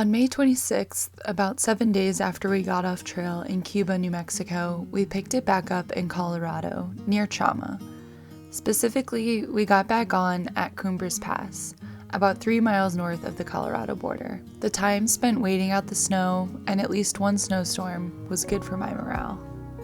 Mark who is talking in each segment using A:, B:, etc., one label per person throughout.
A: On May 26th, about 7 days after we got off trail in Cuba, New Mexico, we picked it back up in Colorado, near Chama. Specifically, we got back on at Cumbres Pass, about 3 miles north of the Colorado border. The time spent waiting out the snow, and at least one snowstorm, was good for my morale.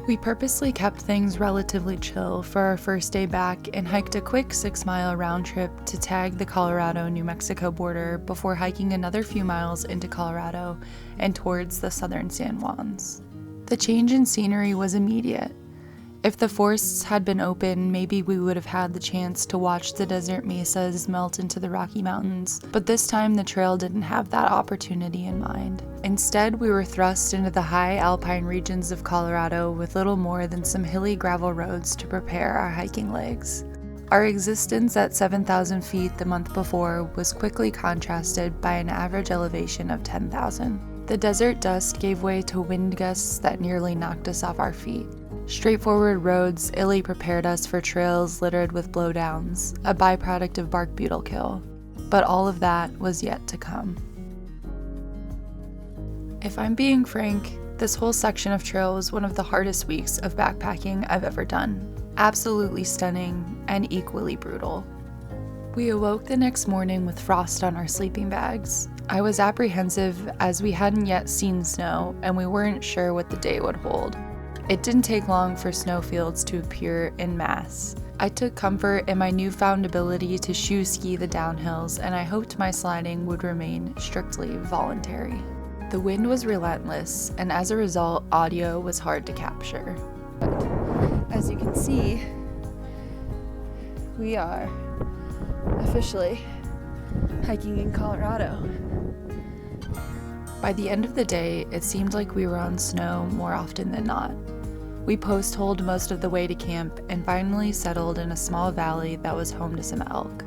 A: We purposely kept things relatively chill for our first day back and hiked a quick 6-mile round trip to tag the Colorado-New Mexico border before hiking another few miles into Colorado and towards the southern San Juans. The change in scenery was immediate. If the forests had been open, maybe we would have had the chance to watch the desert mesas melt into the Rocky Mountains, but this time the trail didn't have that opportunity in mind. Instead, we were thrust into the high alpine regions of Colorado with little more than some hilly gravel roads to prepare our hiking legs. Our existence at 7,000 feet the month before was quickly contrasted by an average elevation of 10,000. The desert dust gave way to wind gusts that nearly knocked us off our feet. Straightforward roads illy prepared us for trails littered with blowdowns, a byproduct of bark beetle kill. But all of that was yet to come. If I'm being frank, this whole section of trail was one of the hardest weeks of backpacking I've ever done. Absolutely stunning and equally brutal. We awoke the next morning with frost on our sleeping bags. I was apprehensive as we hadn't yet seen snow and we weren't sure what the day would hold. It didn't take long for snowfields to appear en masse. I took comfort in my newfound ability to shoe ski the downhills, and I hoped my sliding would remain strictly voluntary. The wind was relentless, and as a result, audio was hard to capture. As you can see, we are officially hiking in Colorado. By the end of the day, it seemed like we were on snow more often than not. We post-holed most of the way to camp and finally settled in a small valley that was home to some elk.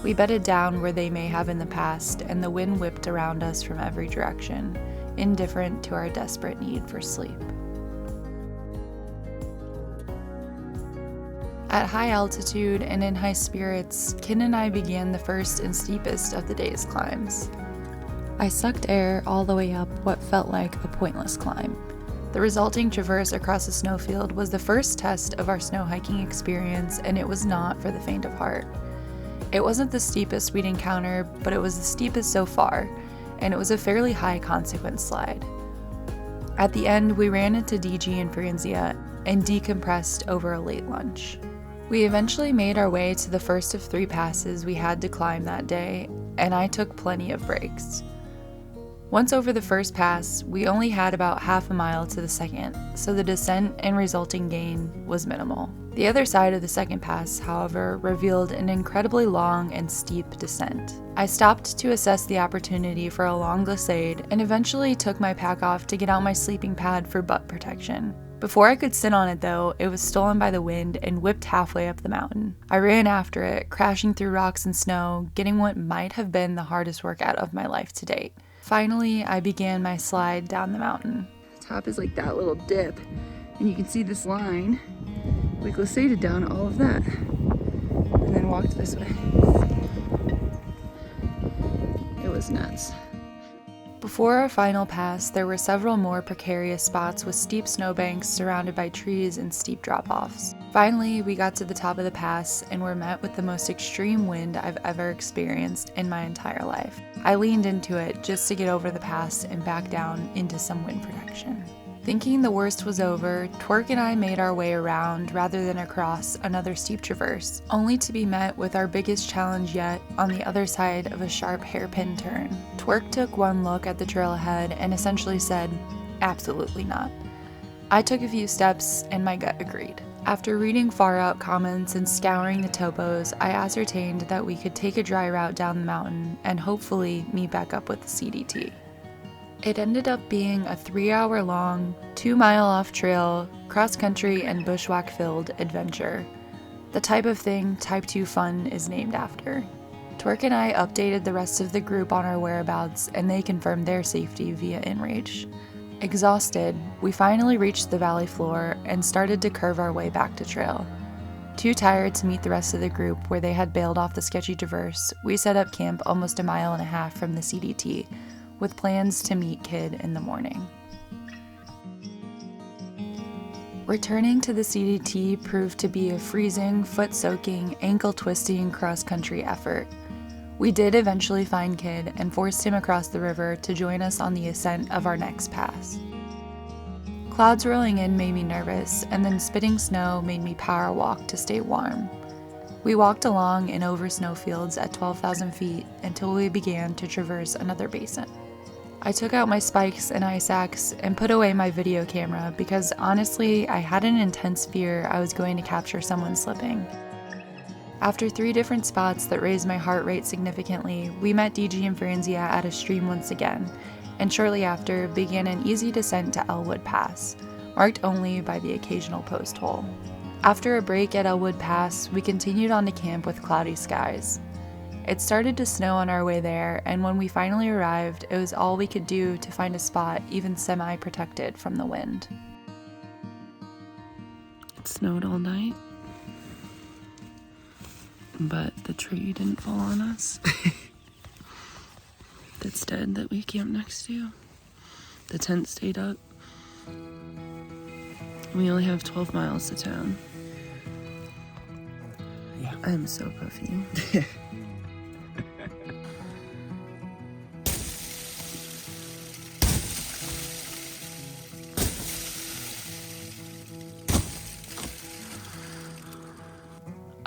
A: We bedded down where they may have in the past, and the wind whipped around us from every direction, indifferent to our desperate need for sleep. At high altitude and in high spirits, Kin and I began the first and steepest of the day's climbs. I sucked air all the way up what felt like a pointless climb. The resulting traverse across a snowfield was the first test of our snow hiking experience, and it was not for the faint of heart. It wasn't the steepest we'd encountered, but it was the steepest so far, and it was a fairly high consequence slide. At the end, we ran into DG and Franzia and decompressed over a late lunch. We eventually made our way to the first of 3 passes we had to climb that day, and I took plenty of breaks. Once over the first pass, we only had about half a mile to the second, so the descent and resulting gain was minimal. The other side of the second pass, however, revealed an incredibly long and steep descent. I stopped to assess the opportunity for a long glissade and eventually took my pack off to get out my sleeping pad for butt protection. Before I could sit on it though, it was stolen by the wind and whipped halfway up the mountain. I ran after it, crashing through rocks and snow, getting what might have been the hardest workout of my life to date. Finally, I began my slide down the mountain. The top is like that little dip, and you can see this line. We glissaded down all of that, and then walked this way. It was nuts. Before our final pass, there were several more precarious spots with steep snowbanks surrounded by trees and steep drop-offs. Finally, we got to the top of the pass and were met with the most extreme wind I've ever experienced in my entire life. I leaned into it just to get over the pass and back down into some wind protection. Thinking the worst was over, Twerk and I made our way around rather than across another steep traverse, only to be met with our biggest challenge yet on the other side of a sharp hairpin turn. Twerk took one look at the trail ahead and essentially said, "Absolutely not." I took a few steps and my gut agreed. After reading far out comments and scouring the topos, I ascertained that we could take a dry route down the mountain and hopefully meet back up with the CDT. It ended up being a 3-hour-long, 2-mile-off trail, cross-country and bushwhack-filled adventure. The type of thing Type 2 fun is named after. Twerk and I updated the rest of the group on our whereabouts, and they confirmed their safety via InRage. Exhausted, we finally reached the valley floor and started to curve our way back to trail. Too tired to meet the rest of the group where they had bailed off the sketchy traverse, we set up camp almost 1.5 miles from the CDT, with plans to meet Kid in the morning. Returning to the CDT proved to be a freezing, foot-soaking, ankle-twisting cross-country effort. We did eventually find Kid and forced him across the river to join us on the ascent of our next pass. Clouds rolling in made me nervous, and then spitting snow made me power walk to stay warm. We walked along and over snowfields at 12,000 feet until we began to traverse another basin. I took out my spikes and ice axe and put away my video camera because honestly, I had an intense fear I was going to capture someone slipping. After 3 different spots that raised my heart rate significantly, we met DG and Franzia at a stream once again, and shortly after began an easy descent to Elwood Pass, marked only by the occasional post hole. After a break at Elwood Pass, we continued on to camp with cloudy skies. It started to snow on our way there, and when we finally arrived, it was all we could do to find a spot even semi-protected from the wind.
B: It snowed all night, but the tree didn't fall on us. That's dead that we camped next to. The tent stayed up. We only have 12 miles to town.
C: Yeah.
B: I'm so puffy.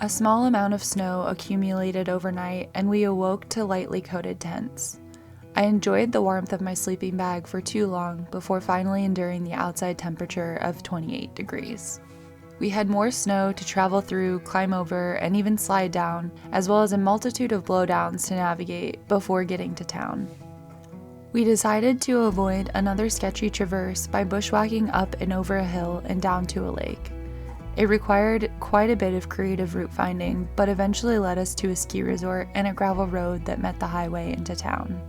A: A small amount of snow accumulated overnight, and we awoke to lightly coated tents. I enjoyed the warmth of my sleeping bag for too long before finally enduring the outside temperature of 28 degrees. We had more snow to travel through, climb over, and even slide down, as well as a multitude of blowdowns to navigate before getting to town. We decided to avoid another sketchy traverse by bushwhacking up and over a hill and down to a lake. It required quite a bit of creative route finding, but eventually led us to a ski resort and a gravel road that met the highway into town.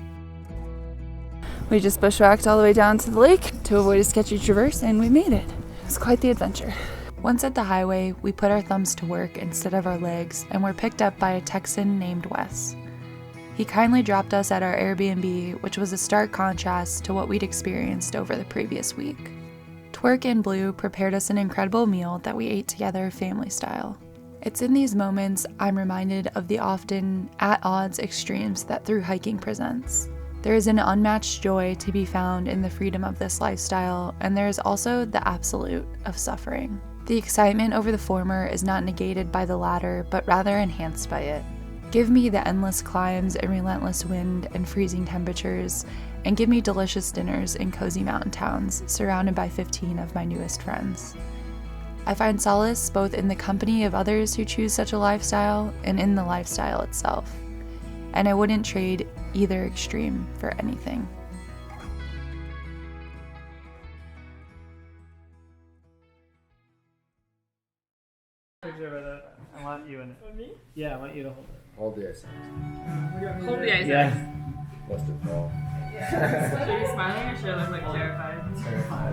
A: We just bushwhacked all the way down to the lake to avoid a sketchy traverse, and we made it. It was quite the adventure. Once at the highway, we put our thumbs to work instead of our legs and were picked up by a Texan named Wes. He kindly dropped us at our Airbnb, which was a stark contrast to what we'd experienced over the previous week. Twerk and Blue prepared us an incredible meal that we ate together family style. It's in these moments I'm reminded of the often at odds extremes that Thru-Hiking presents. There is an unmatched joy to be found in the freedom of this lifestyle, and there is also the absolute of suffering. The excitement over the former is not negated by the latter, but rather enhanced by it. Give me the endless climbs and relentless wind and freezing temperatures, and give me delicious dinners in cozy mountain towns, surrounded by 15 of my newest friends. I find solace both in the company of others who choose such a lifestyle and in the lifestyle itself, and I wouldn't trade either extreme for anything.
C: Picture of it. I want you in it. Me? Yeah, I want you to hold it.
D: Hold this.
E: Hold the ice.
C: Yeah.
D: Must have fall.
E: Should I be smiling or should I look like terrified?
D: Terrified.